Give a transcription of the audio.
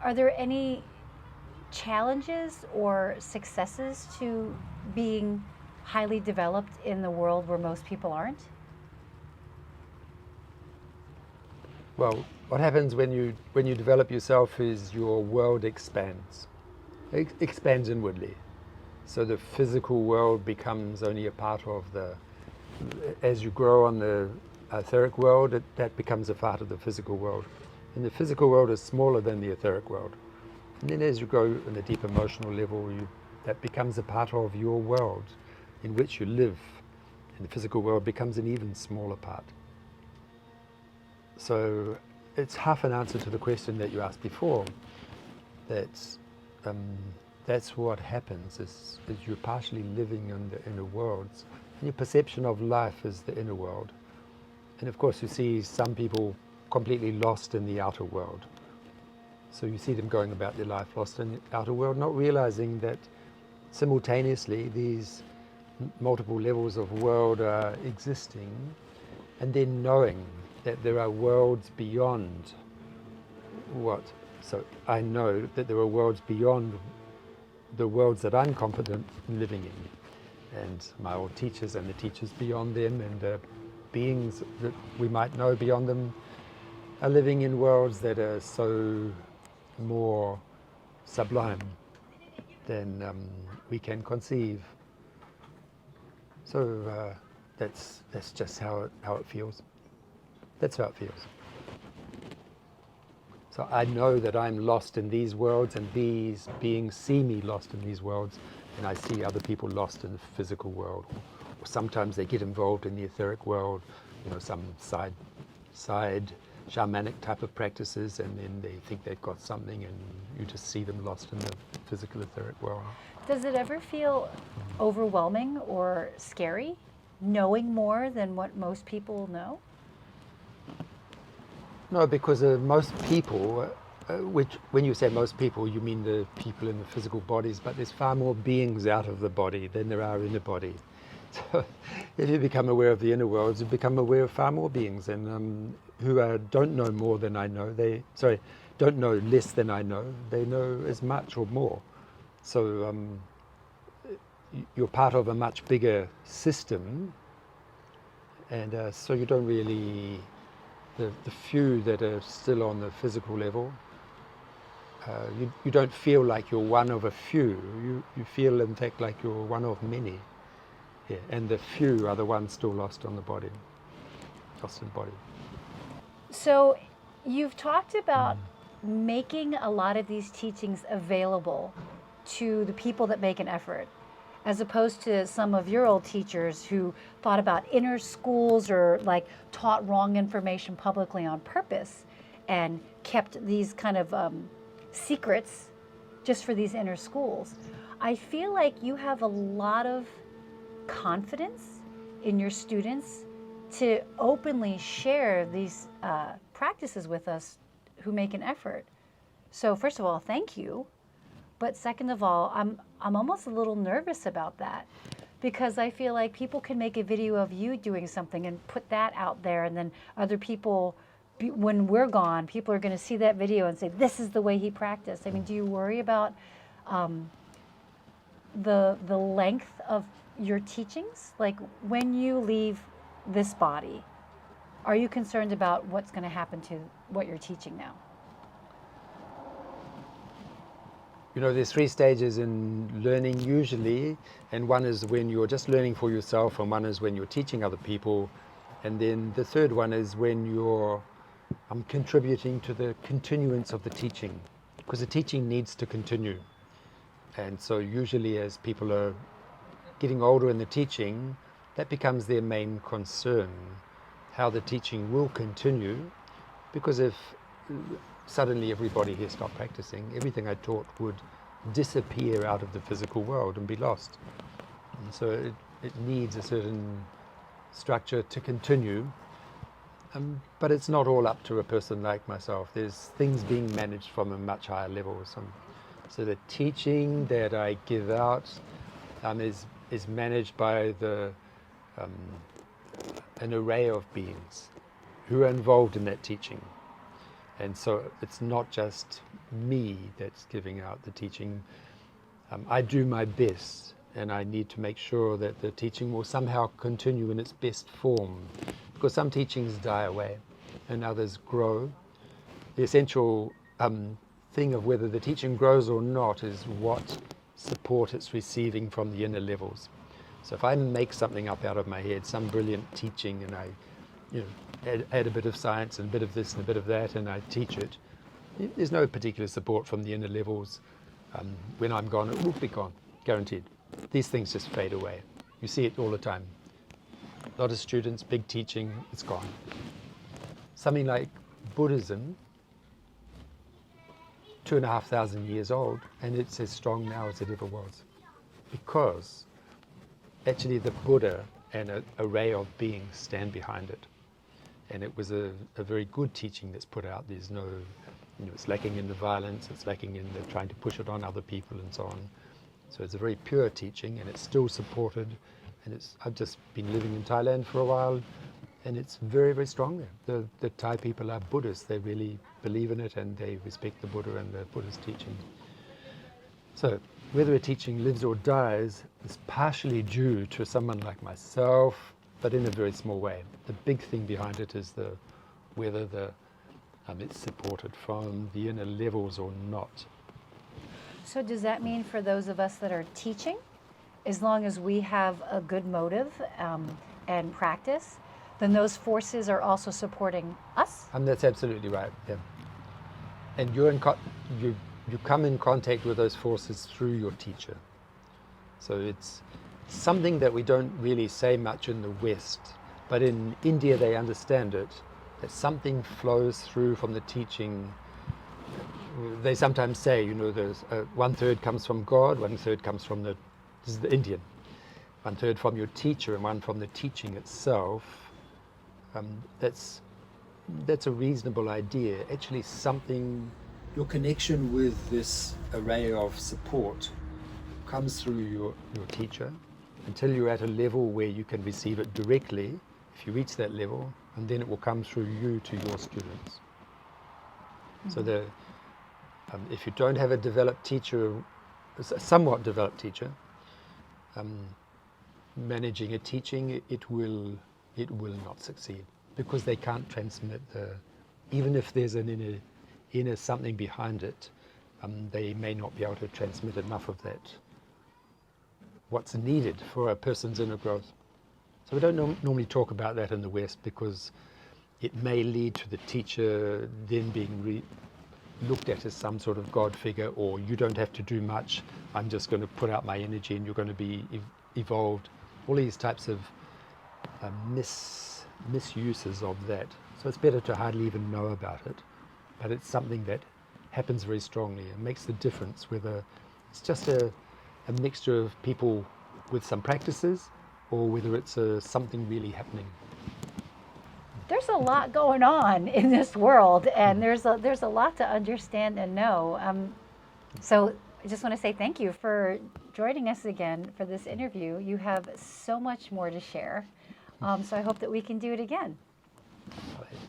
Are there any challenges or successes to being highly developed in the world where most people aren't? Well, what happens when you develop yourself is your world expands. It expands inwardly. So the physical world becomes only a part of as you grow on the etheric world, that becomes a part of the physical world. And the physical world is smaller than the etheric world. And then as you grow on a deep emotional level, that becomes a part of your world in which you live. And the physical world becomes an even smaller part. So it's half an answer to the question that you asked before. That's what happens, is you're partially living in the inner worlds. And your perception of life is the inner world. And of course you see some people completely lost in the outer world. So you see them going about their life lost in the outer world, not realizing that simultaneously these multiple levels of world are existing, and then knowing that there are worlds beyond what. So I know that there are worlds beyond the worlds that I'm competent in living in. And my old teachers and the teachers beyond them and the beings that we might know beyond them are living in worlds that are so more sublime than we can conceive. So that's just how it feels. That's how it feels. So I know that I'm lost in these worlds, and these beings see me lost in these worlds, and I see other people lost in the physical world. Or sometimes they get involved in the etheric world, some side shamanic type of practices, and then they think they've got something, and you just see them lost in the physical etheric world. Does it ever feel overwhelming or scary, knowing more than what most people know? No, because most people, which when you say most people, you mean the people in the physical bodies, but there's far more beings out of the body than there are in the body. So if you become aware of the inner worlds, you become aware of far more beings, and who don't know more than I know. Don't know less than I know. They know as much or more. So you're part of a much bigger system, and so you don't really. The few that are still on the physical level, you don't feel like you're one of a few. You feel, in fact, like you're one of many. Yeah, and the few are the ones still lost on the body, lost in the body. So you've talked about making a lot of these teachings available to the people that make an effort, as opposed to some of your old teachers who thought about inner schools or like taught wrong information publicly on purpose and kept these kind of secrets just for these inner schools. I feel like you have a lot of confidence in your students to openly share these practices with us who make an effort. So first of all, thank you. But second of all, I'm almost a little nervous about that, because I feel like people can make a video of you doing something and put that out there, and then other people, when we're gone, people are going to see that video and say, this is the way he practiced. I mean, do you worry about the length of your teachings? Like when you leave this body, are you concerned about what's going to happen to what you're teaching now? There's 3 stages in learning usually, and one is when you're just learning for yourself, and one is when you're teaching other people, and then the third one is when you're contributing to the continuance of the teaching, because the teaching needs to continue. And so usually as people are getting older in the teaching, that becomes their main concern, how the teaching will continue, because if suddenly everybody here stopped practicing, everything I taught would disappear out of the physical world and be lost. And so it needs a certain structure to continue, but it's not all up to a person like myself. There's things being managed from a much higher level. So the teaching that I give out is managed by an array of beings who are involved in that teaching. And so it's not just me that's giving out the teaching. I do my best, and I need to make sure that the teaching will somehow continue in its best form, because some teachings die away and others grow. The essential thing of whether the teaching grows or not is what support it's receiving from the inner levels. So if I make something up out of my head, some brilliant teaching, and I add a bit of science and a bit of this and a bit of that, and I teach it, there's no particular support from the inner levels. When I'm gone, it will be gone, guaranteed. These things just fade away. You see it all the time. A lot of students, big teaching, it's gone. Something like Buddhism, 2,500 years old, and it's as strong now as it ever was. Because actually the Buddha and an array of beings stand behind it. And it was a very good teaching that's put out. There's no, it's lacking in the violence, it's lacking in the trying to push it on other people and so on. So it's a very pure teaching, and it's still supported. And I've just been living in Thailand for a while, and it's very, very strong there. The Thai people are Buddhists. They really believe in it, and they respect the Buddha and the Buddha's teaching. So whether a teaching lives or dies is partially due to someone like myself, but in a very small way. The big thing behind it is whether it's supported from the inner levels or not. So does that mean for those of us that are teaching, as long as we have a good motive and practice, then those forces are also supporting us? That's absolutely right, yeah. And you come in contact with those forces through your teacher. So it's something that we don't really say much in the West, but in India they understand it, that something flows through from the teaching. They sometimes say, there's 1/3 comes from God, 1/3 comes from this is the Indian, 1/3 from your teacher and 1 from the teaching itself. That's a reasonable idea. Actually your connection with this array of support comes through your teacher until you're at a level where you can receive it directly, if you reach that level, and then it will come through you to your students. Mm-hmm. So if you don't have a developed teacher, a somewhat developed teacher, managing a teaching, it will not succeed, because they can't transmit even if there's an inner something behind it, they may not be able to transmit enough of that, what's needed for a person's inner growth. So we don't normally talk about that in the West, because it may lead to the teacher then being looked at as some sort of God figure, or you don't have to do much, I'm just going to put out my energy and you're going to be evolved. All these types of misuses of that. So it's better to hardly even know about it, but it's something that happens very strongly and makes the difference whether it's just a mixture of people with some practices, or whether it's something really happening. There's a lot going on in this world, and there's a lot to understand and know. So I just want to say thank you for joining us again for this interview. You have so much more to share. So I hope that we can do it again. Right.